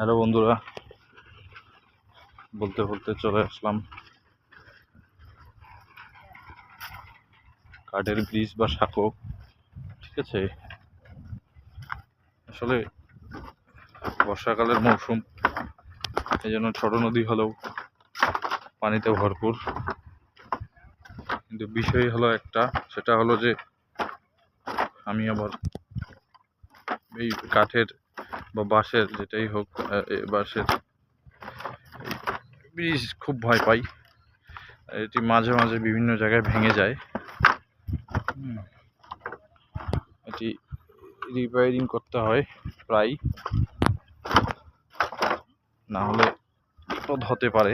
Hello বন্ধুরা, বলতে বলতে চলে আসলাম কাঠের ব্রিজ বা সাঁকো। ঠিক আছে, আসলে বর্ষাকালের মৌসুম, এই জন্য ছোট নদী হলেও পানিতে ভরপুর। কিন্তু বিষয় হলো একটা, সেটা হলো যে আমি আবার এই কাঠের বা বাঁশের, যেটাই হোক, বাঁশের ব্রিজ খুব ভয় পাই। এটি মাঝে মাঝে বিভিন্ন জায়গায় ভেঙে যায়। এটি রিপেয়ারিং করতে হয় প্রায়, না হলে বিপদ হতে পারে।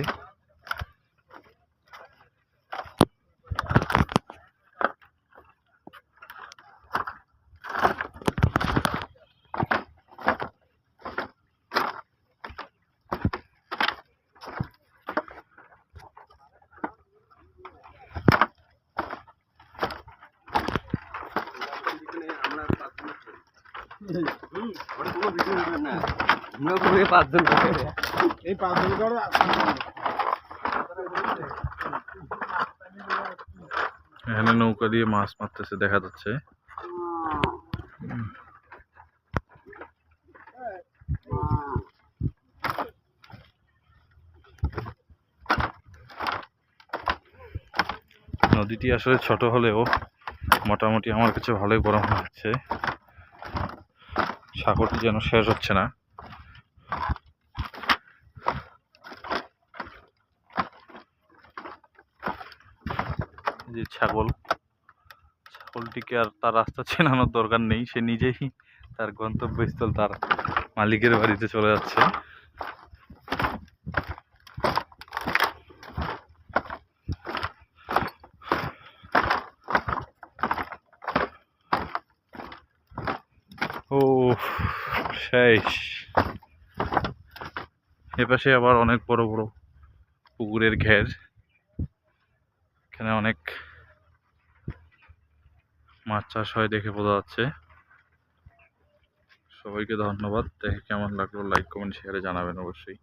এখানে নৌকা দিয়ে মাছ মারতেছে দেখা যাচ্ছে। নদীটি আসলে ছোট হলেও মোটামুটি আমার কাছে ভালোই বড় মনে হচ্ছে। সাগরটি যেন শেষ হচ্ছে না। যে ছাগলটিকে আর তার রাস্তা চেনানোর দরকার নেই, সে নিজেই তার গন্তব্যস্থল, তার মালিকের বাড়িতে চলে যাচ্ছে। ও শেষ। এপাশে আবার অনেক বড় বড় পুকুরের ঘের, এখানে অনেক মাছ চাষ হয় দেখে বোঝা যাচ্ছে। সবাইকে ধন্যবাদ। দেখে কেমন লাগলো লাইক কমেন্ট শেয়ারে জানাবেন অবশ্যই।